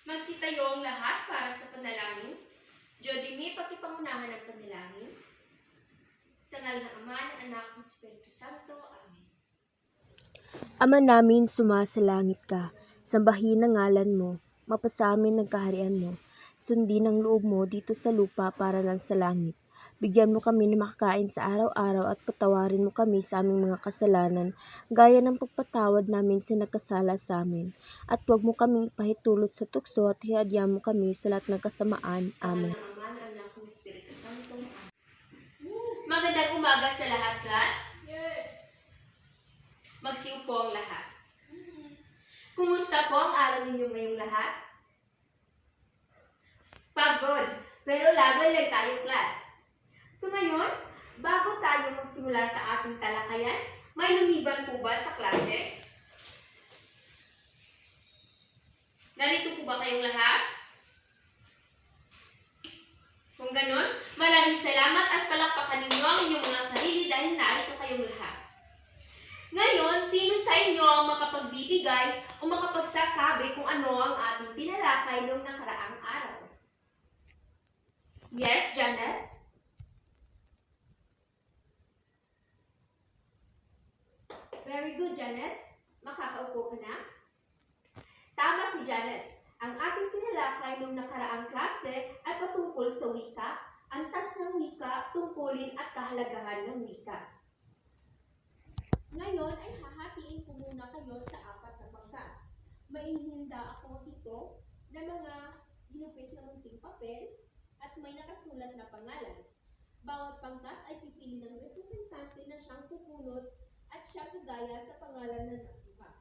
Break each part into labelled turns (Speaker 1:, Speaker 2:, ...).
Speaker 1: Magsitayo ang lahat para sa panalangin. Diyodimi, pagkipangunahan ng panalangin. Sa ngalan ng Ama, ng Anak, ng Espiritu Santo. Amen.
Speaker 2: Ama namin, sumasalangit ka. Sambahin ang ngalan mo. Mapasamin ang kaharian mo. Sundin ang loob mo dito sa lupa para lang sa langit. Bigyan mo kami ng makakain sa araw-araw at patawarin mo kami sa aming mga kasalanan, gaya ng pagpatawad namin sa nagkasala sa amin. At huwag mo kaming ipahitulot sa tukso at hiadya mo kami sa lahat ng kasamaan.
Speaker 1: Sa
Speaker 2: Amen.
Speaker 1: ngalan ng Ama, ng Anak, ng Espiritu Santo. Amen. Magandang umaga sa lahat, class. Magsiupo ang lahat. Kumusta po ang araw ninyo ngayong lahat? Pagod, pero laban lang tayo, class. So ngayon, bago tayo magsimula sa ating talakayan, may lumiban po ba sa klase? Narito po ba kayong lahat? Kung ganon, maraming salamat at palakpakan ninyo ang inyong mga sarili dahil narito kayong lahat. Ngayon, sino sa inyo ang makapagbibigay o makapagsasabi kung ano ang ating tinalakay noong nakaraang araw? Yes, Janet? Very good, Janet. Makakaupo ka na? Tama si Janet. Ang ating tinalakay noong nakaraang klase ay patungkol sa wika, antas ng wika, tungkulin at kahalagahan ng wika. Ngayon ay hahatiin ko muna kayo sa 4 na pangkat. Mainhinda ako dito na mga ginupit na munting papel at may nakasulat na pangalan. Bawat pangkat ay pipili ng representante na siyang pupunot at siya kagaya sa pangalan na nakuha.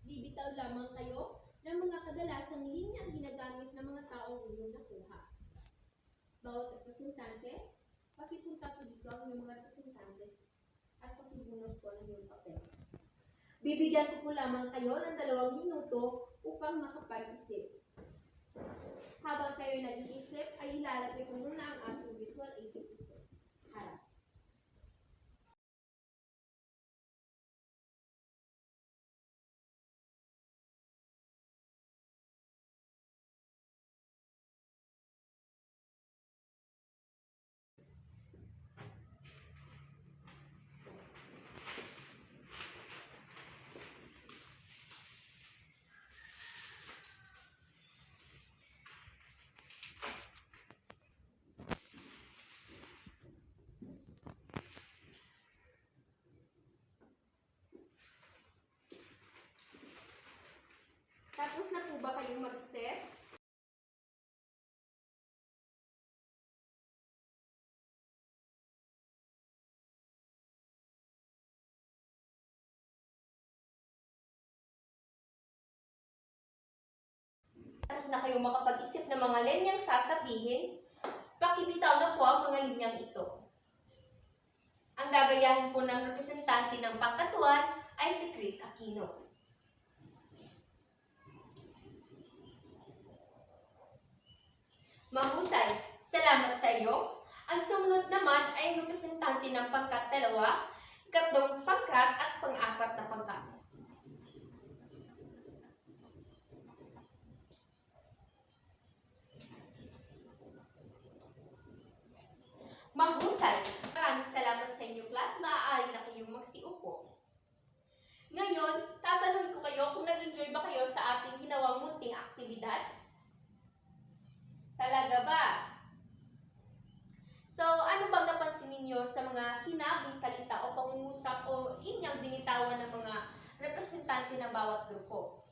Speaker 1: Bibitaw lamang kayo ng mga kadalasang linyang ginagamit ng mga taong inyong nakuha. Bawat representante, pakipunta po dito ang inyong mga representante at pakibunot po ng iyong papel. Bibigyan ko po lamang kayo ng 2 minuto upang makapag-isip. Habang kayo nag-iisip, ay ilalagay ko muna ang ating visual aid isip. Harap. Tapos na po ba kayong mag-isip? Tapos na kayong makapag-isip ng mga linyang sasabihin, pakibitaw na po ang mga linyang ito. Ang gagayahin po ng representante ng pangkatuan ay si Chris Aquino. Mahusay, salamat sa iyo. Ang sumunod naman ay representante ng pangkat-2, 3 pangkat at pang-4 na pangkat. Mahusay, maraming salamat sa inyo, class. Maaari na kayong magsiupo. Ngayon, tatanungin ko kayo kung nag-enjoy ba kayo sa ating ginawang munting aktibidad? Talaga ba? So, ano bang napansin ninyo sa mga sinabing salita o pangungusap o linyang binitawan ng mga representante ng bawat grupo?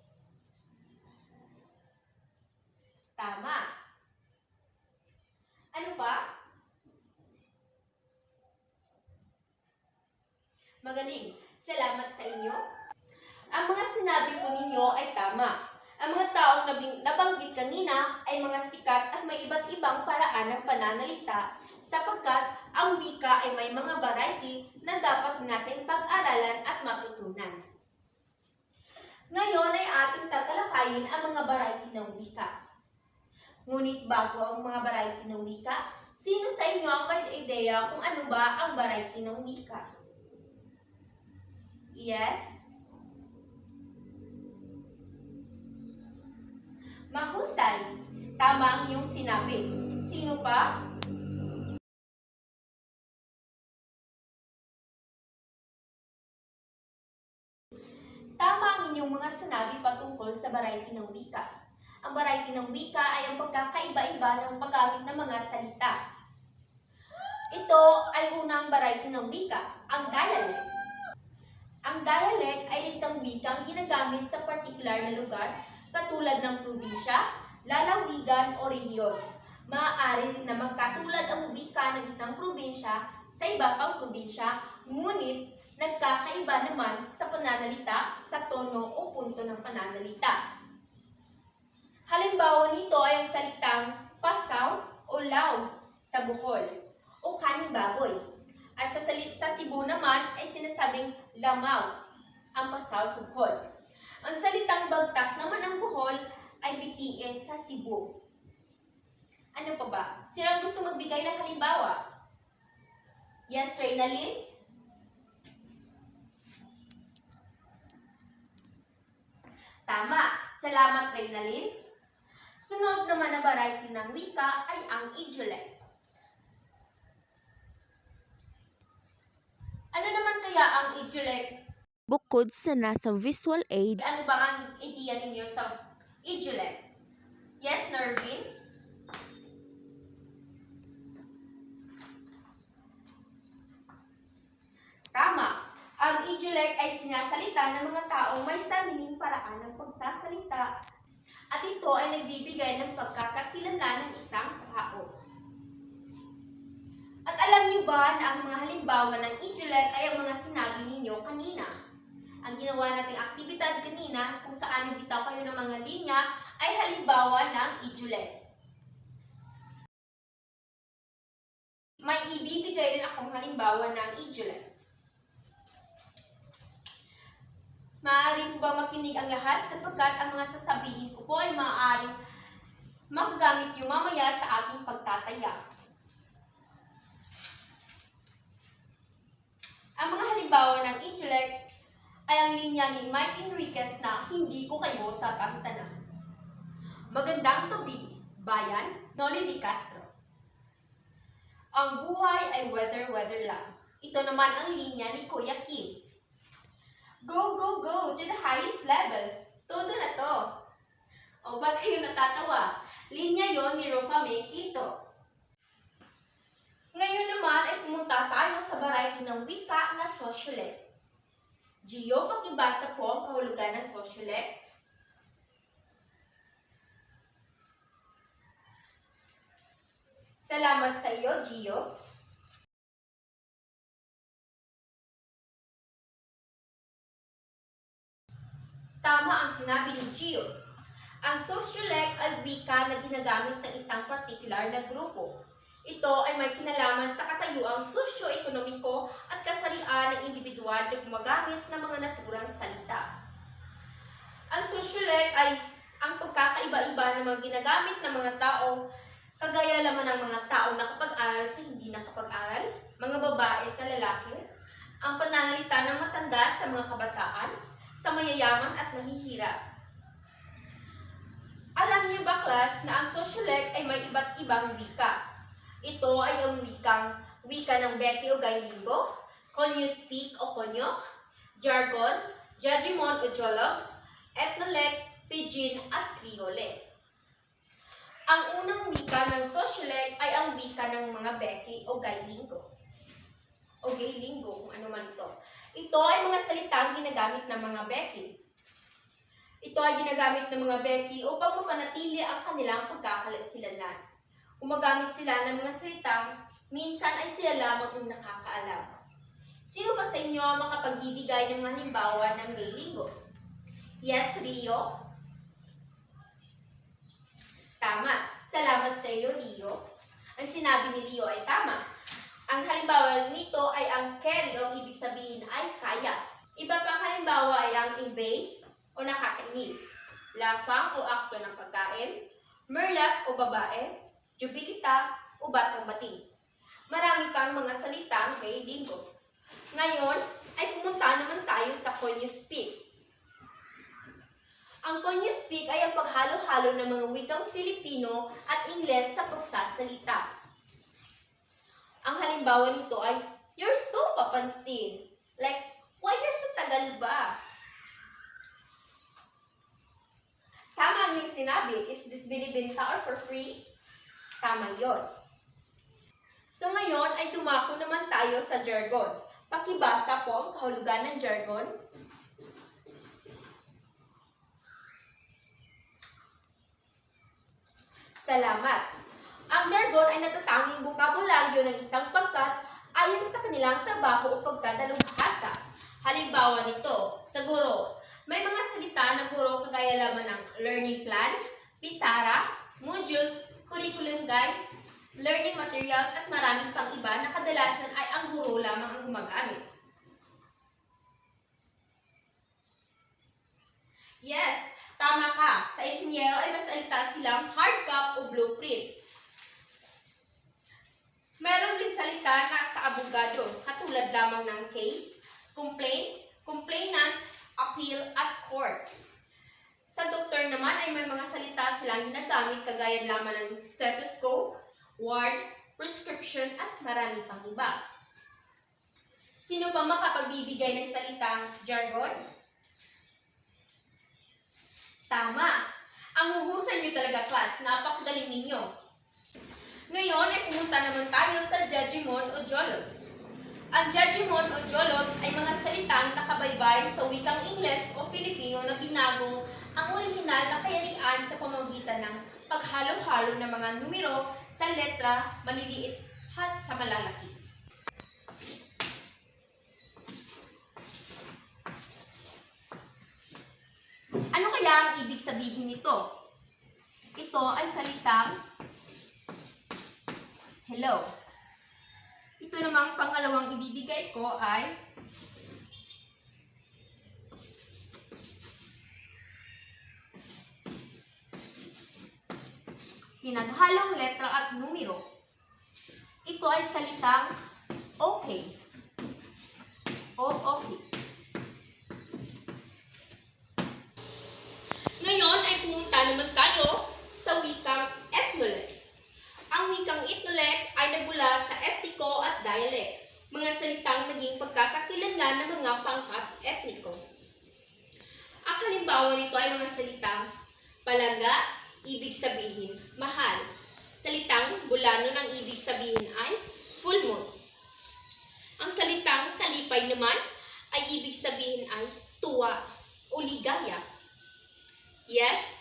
Speaker 1: Tama. Ano pa? Magaling. Salamat sa inyo. Ang mga sinabi po ninyo ay tama. Ang mga taong nabanggit kanina ay mga sikat at may iba't ibang paraan ng pananalita sapagkat ang wika ay may mga variety na dapat natin pag-aralan at matutunan. Ngayon ay ating tatalakayin ang mga variety ng wika. Ngunit bago ang mga variety ng wika, sino sa inyo ang may ideya kung ano ba ang variety ng wika? Yes? Mahusay. Tama ang iyong sinabi. Sino pa? Tama ang inyong mga sinabi patungkol sa variety ng wika. Ang variety ng wika ay ang pagkakaiba-iba ng paggamit ng mga salita. Ito ay unang variety ng wika, ang dialect. Ang dialect ay isang wikang ginagamit sa partikular na lugar katulad ng probinsya, lalawigan o rehiyon. Maaari rin na magkatulad ang wika ng isang probinsya sa iba pang probinsya, ngunit nagkakaiba naman sa pananalita, sa tono o punto ng pananalita. Halimbawa nito ay ang salitang pasaw o law sa Bohol o kaning baboy. At sa Cebu naman ay sinasabing lamaw ang pasaw sa Bohol. Ang salitang bagtak naman ang Bohol ay BTS sa Cebu. Ano pa ba? Sino ang gusto magbigay ng halimbawa? Yes, Reynalyn? Tama. Salamat, Reynalyn. Sunod naman na variety ng wika ay ang idiolect. Ano naman kaya ang idiolect?
Speaker 2: Bukod sa nasa visual aids,
Speaker 1: Ano ba ang ideya ninyo sa idiolect? Yes, Nervin? Tama. Ang idiolect ay sinasalita ng mga taong may sariling paraan ng pagsasalita at ito ay nagbibigay ng pagkakakilanlan ng isang tao. At alam niyo ba na ang mga halimbawa ng idiolect ay ang mga sinabi ninyo kanina? Ang ginawa nating aktibidad kanina kung saan nagbitaw kayo ng mga linya ay halimbawa ng idiolect. May ibibigay rin akong halimbawa ng idiolect. Maaari po ba makinig ang lahat sapagkat ang mga sasabihin ko po ay maaaring magagamit niyo mamaya sa ating pagtataya. Ang mga halimbawa ng idiolect ay ang linya ni Mike Enriquez na hindi ko kayo tatantanan. Magandang gabi, bayan, Noli Di Castro. Ang buhay ay weather lang. Ito naman ang linya ni Kuya Kim. Go, go, go to the highest level. Todo na to. O ba't kayo natatawa? Linya yon ni Rofa May Quinto. Ngayon naman ay pumunta tayo sa variety ng wika na sociolect. Gio, pakibasa po ang kahulugan ng sociolect. Salamat sa iyo, Gio. Tama ang sinabi ni Gio. Ang sociolect ay wika na ginagamit ng isang partikular na grupo. Ito ay may kinalaman sa katayuang sosyo-ekonomiko at kasarian ng individual na gumagamit ng mga naturang salita. Ang sociolect ay ang pagkakaiba-iba ng mga ginagamit ng mga tao, kagaya naman ng mga tao nakapag-aral sa hindi nakapag-aral, mga babae sa lalaki, ang pananalita ng matanda sa mga kabataan, sa mayayaman at mahihirap. Alam niyo ba, class, na ang sociolect ay may iba't ibang wika? Ito ay ang wika ng Becky o Gaylingo, Konyo-speak o Konyok, Jargon, Jajimon o Jologs, Ethnolect, Pidgin at Kriole. Ang unang wika ng sociolect ay ang wika ng mga Becky o Gaylingo. O Gaylingo, kung ano man ito. Ito ay mga salitang ginagamit ng mga Becky. Ito ay ginagamit ng mga Becky upang mapanatili ang kanilang pagkakakilanlan. Gumagamit sila ng mga salitang minsan ay sila lamang ang nakakaalam. Sino ba sa inyo ang makapagbibigay ng mga halimbawa ng Gaylingo? Yes, Rio? Tama. Salamat sa iyo, Rio. Ang sinabi ni Rio ay tama. Ang halimbawa nito ay ang carry o ibig sabihin ay kaya. Iba pang halimbawa ay ang invade o nakakainis, lafang o akto ng pagkain, merlat o babae, jubilita o batang bating. Marami pang mga salitang Gaylingo. Ngayon ay pumunta naman tayo sa Konyo-speak.
Speaker 2: Ang Konyo Speak ay ang paghalo-halo ng mga wikang Filipino at Ingles sa pagsasalita. Ang halimbawa nito ay, "You're so papansin." Like, why you're so tagal ba? Tama ang yung sinabi, is this binibenta or for free? Tama yon. So ngayon ay dumako naman tayo sa jargon. Pakibasa po ang kahulugan ng jargon. Salamat. Ang jargon ay natatanging bokabularyo ng isang pangkat ayon sa kanilang trabaho o pagkadalubhasa. Halimbawa nito, sa guro, may mga salita na guro kagaya lamang ng learning plan, pisara, modules, curriculum guide, learning materials at marami pang iba na kadalasan ay ang guro lamang ang gumagamit. Yes, tama ka. Sa inhinyero ay masalita silang hard copy o blueprint. Meron ring salita na sa abogado, katulad lamang ng case, complaint, complainant, appeal, at court. Sa doktor naman ay may mga salita silang ginagamit kagaya lamang ng stethoscope, ward, prescription, at marami pang iba. Sino pa makapagbibigay ng salitang jargon? Tama! Ang huhusay niyo talaga, class. Napakagaling ninyo. Ngayon ay pumunta naman tayo sa Judgment o Jologs. Ang Judgment o Jologs ay mga salitang nakabaybay sa wikang Ingles o Filipino na binago ang orihinal na kayarian sa pamamagitan ng paghalo-halo ng mga numero sa letra, maliliit at sa malalaki. Ano kaya ang ibig sabihin nito? Ito ay salitang hello. Ito namang pangalawang ibibigay ko ay pinaghalong letra at numero. Ito ay salitang okay. O okay. Ngayon ay pumunta naman tayo sa wikang ethnologue. Ang wikang ethnologue ay nagmula sa etniko at dialect, mga salitang naging pagkakakilanlan ng mga pangkat etniko. Ang halimbawa nito ay mga salitang palangga, ibig sabihin mahal. Salitang bulano ng ibig sabihin ay full moon. Ang salitang kalipay naman ay ibig sabihin ay tuwa o ligaya. Yes?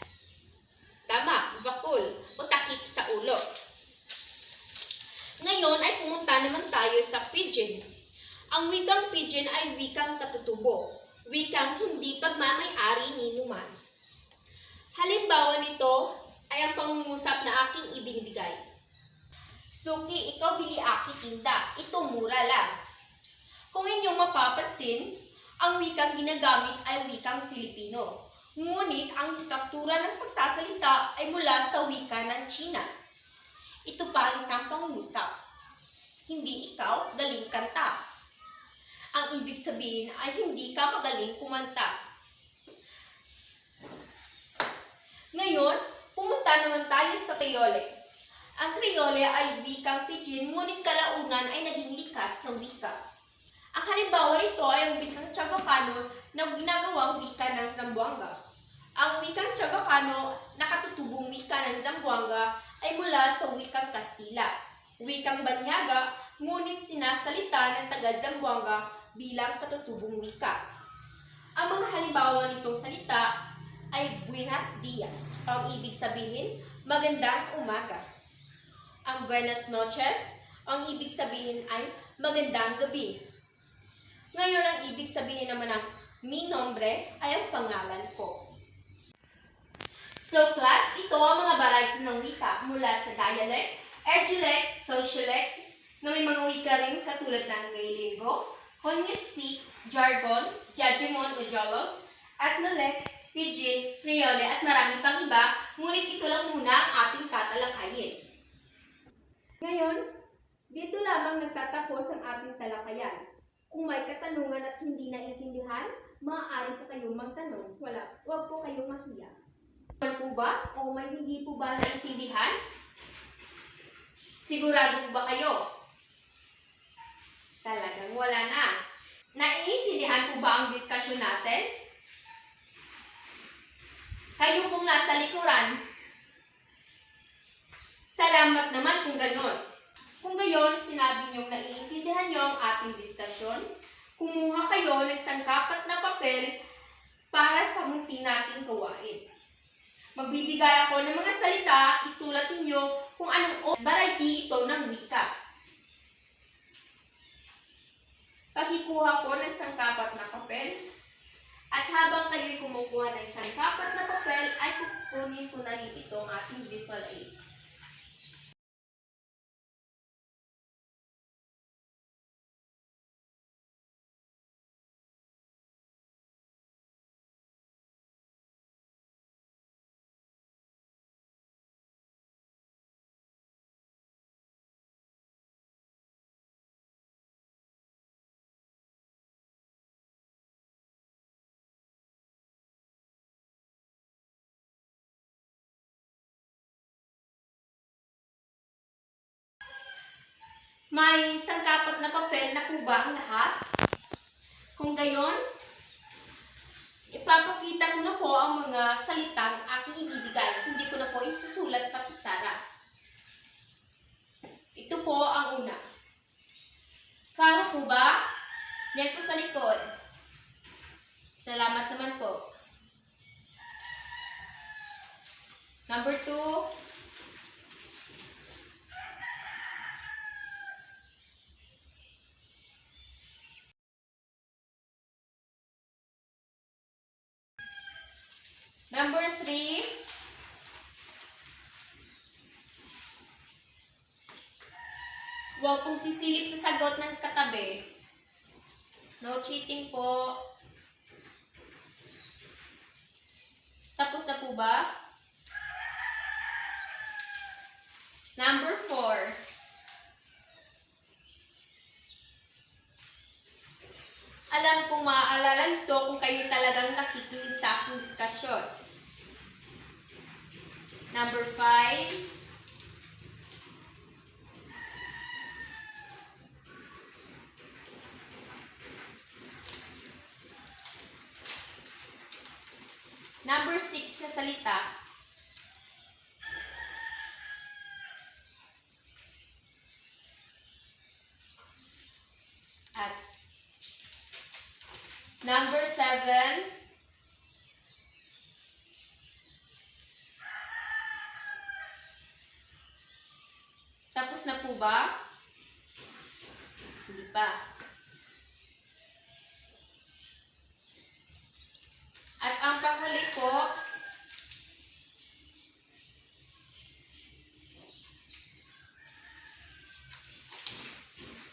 Speaker 2: Tama, vakul o takip sa ulo. Ngayon ay pumunta naman tayo sa pidgin. Ang wikang pidgin ay wikang katutubo, wikang hindi pagmamay-ari ni numan. Halimbawa nito ay ang pangungusap na aking ibinibigay. Suki, ikaw bili aki tinda, ito mura lang. Kung inyong mapapansin, ang wikang ginagamit ay wikang Filipino. Ngunit ang struktura ng pagsasalita ay mula sa wika ng China. Ito pa ang isang pangungusap. Hindi ikaw galing kanta. Ang ibig sabihin ay hindi ka magaling kumanta. Ngayon, pumunta naman tayo sa Creole. Ang Creole ay wikang pidgin, ngunit kalaunan ay naging likas na wika. Ang halimbawa nito ay ang wikang Chavacano na ginagawang wika ng Zamboanga. Ang wikang Chavacano na katutubong wika ng Zamboanga ay mula sa wikang Kastila, wikang Banyaga, ngunit sinasalita ng taga-Zamboanga bilang katutubong wika. Ang mga halimbawa nitong salita ay Buenos Dias, ang ibig sabihin magandang umaga. Ang Buenas Noches, ang ibig sabihin ay magandang gabi. Ngayon ang ibig sabihin naman ng mi nombre ay ang pangalan ko. So class, ito ang mga variety ng wika mula sa dialect, edulect, sociolect, na may mga wika rin katulad ng Gaelingo, Konyo Speak, jargon, Judgment o Jologs, ethnologue, pidgin, Creole at marami pang iba, ngunit ito lang muna ang ating tatalakayin. Ngayon, dito lamang nagtatapos ang ating talakayan. Kung may katanungan at hindi naintindihan,
Speaker 1: maaari po kayong magtanong. Huwag po kayong mahiya. Ano po ba? O may hindi po ba naintindihan? Sigurado po ba kayo? Talagang wala na. Naiintindihan po ba ang diskusyon natin? Kayo pong nasa likuran. Salamat naman kung ganon. Kung gayon, sinabi niyong naiintindihan niyo ang ating diskusyon, kumuha kayo ng sangkapat na papel para sa munti nating gawain. Magbibigay ako ng mga salita, isulat ninyo kung anong variety ito ng wika. Pagkikuha ko ng sangkapat na papel, at habang kayo'y kumukuha ng sangkapat na papel, ay kukunin ko na rin itong ating visual aids. May sangkapat na papel na po ba ang lahat? Kung gayon, ipapakita ko na po ang mga salitang aking ibibigay. Hindi ko na po isusulat sa pizarra. Ito po ang una. Klaro po ba? Yan po sa likod. Salamat naman po. Number 2. Number 3. Huwag pong sisilip sa sagot ng katabi. No cheating po. Tapos na po ba? Number 4. Alam kong maaalala nito kung kayo talagang nakikinig sa aking diskusyon. Number 5. Number 6 na salita. At number 7. Tapos na po ba? Hindi pa. At ang panghuli po,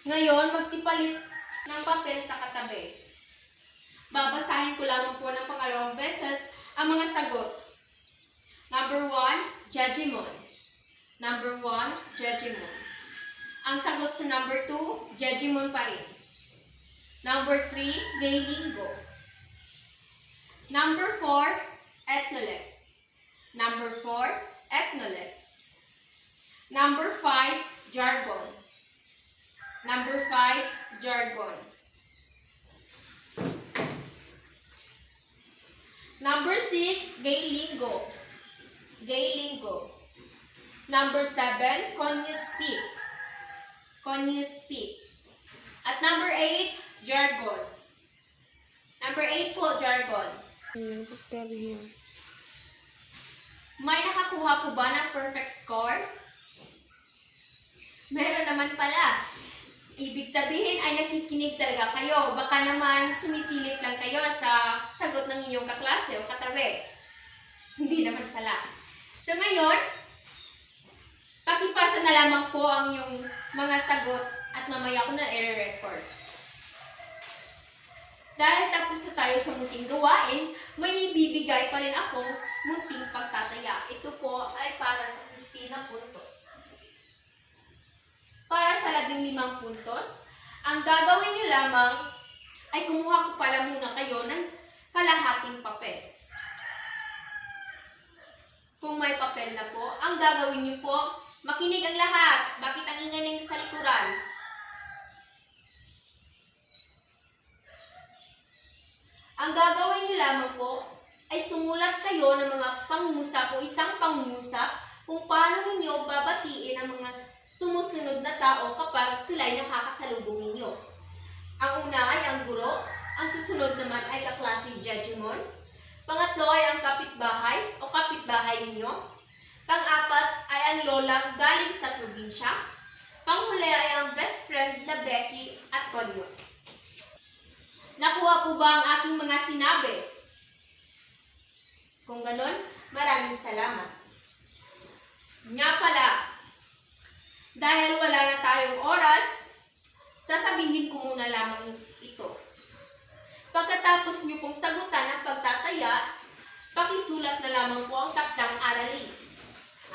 Speaker 1: ngayon magsipalit ng papel sa katabi. Babasahin ko lamang po ng pangalawang beses ang mga sagot. Number 1, Jejimon. Number 1, Jejimon. Ang sagot sa number 2, Jejimon pa rin. Number 3, Gaylinggo. Number 4, Ethnolect. Number 4, Ethnolect. Number 5, Jargon. Number 5, Jargon. Number 6, Gaylinggo. Gaylinggo. Number 7, Conuspeak. Conuspeak. At number 8, Jargon. Number 8 po, Jargon. May nakakuha po ba ng perfect score? Meron naman pala. Ibig sabihin ay nakikinig talaga kayo. Baka naman sumisilip lang kayo sa sagot ng inyong kaklase o katabi. Hindi naman pala. So ngayon, pakipasa na lamang po ang inyong mga sagot at mamaya ko na i-record. Dahil tapos na tayo sa munting gawain, may ibibigay pa rin akong munting pagtataya. Ito po ay para sa 15 na puntos. Para sa 15 puntos, ang gagawin nyo lamang ay kumuha ko pala muna kayo ng kalahating papel. Kung may papel na po, ang gagawin niyo po, makinig ang lahat. Bakit ang ingay ninyo sa likuran? Ang gagawin niyo lamang po ay sumulat kayo ng mga pangungusap o isang pangungusap kung paano ninyo babatiin ang mga sumusunod na tao kapag sila'y nakakasalubong ninyo. Ang una ay ang guro, ang susunod naman ay kaklaseng judgemon, pangatlo ay ang kapitbahay o kapitbahay ninyo, pang-apat ay ang lola galing sa probinsya, panghuli ay ang best friend na Becky at Colio. Nakuha po ba ang aking mga sinabi? Kung ganon, maraming salamat. Nga pala, dahil wala na tayong oras, sasabihin ko muna lamang ito. Pagkatapos niyo pong sagutan ang pagtataya, pakisulat na lamang po ang takdang aralin.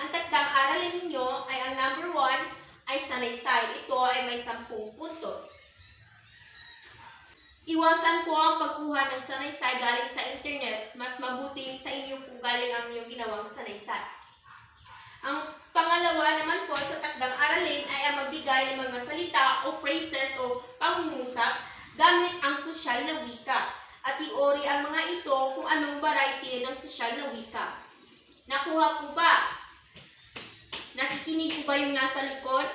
Speaker 1: Ang takdang aralin ninyo ay ang number 1 ay sanaysay. Ito ay may 10 puntos. Iwasan po ang pagkuha ng sanaysay galing sa internet. Mas mabuti yung sa inyo kung galing ang inyong ginawang sanaysay. Ang pangalawa naman po sa takdang aralin ay ang magbigay ng mga salita o phrases o pangungusap gamit ang sosyal na wika. At iori ang mga ito kung anong variety ng sosyal na wika. Nakuha po ba? Nakikinig po ba yung nasa likod?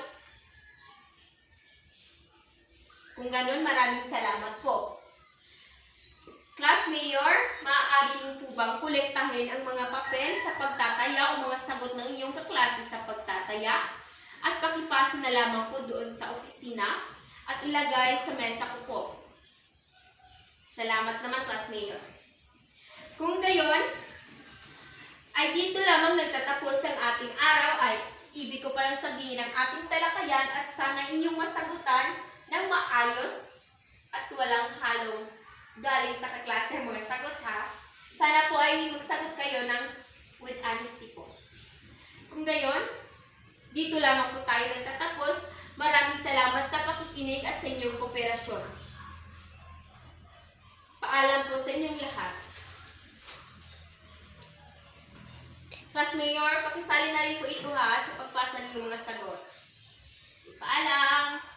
Speaker 1: Kung ganun, maraming salamat po. Class Mayor, maaari mo po bang kolektahin ang mga papel sa pagtataya o mga sagot ng iyong kaklase sa pagtataya at pakipasa na lamang po doon sa opisina at ilagay sa mesa ko po. Salamat naman, Class Mayor. Kung gayon, ay dito lamang nagtatapos ang ating araw ay ibig ko palang sabihin ang ating talakayan at sana inyong masagutan ng maayos at walang halong galing sa kaklase mga sagot ha. Sana po ay magsagot kayo ng with honesty po. Kung gayon, dito lamang po tayo nagtatapos. Maraming salamat sa pakikinig at sa inyong kooperasyon. Paalam po sa inyong lahat. Class Mayor, pakisali na rin po ito ha sa pagpasa ng mga sagot. Paalam!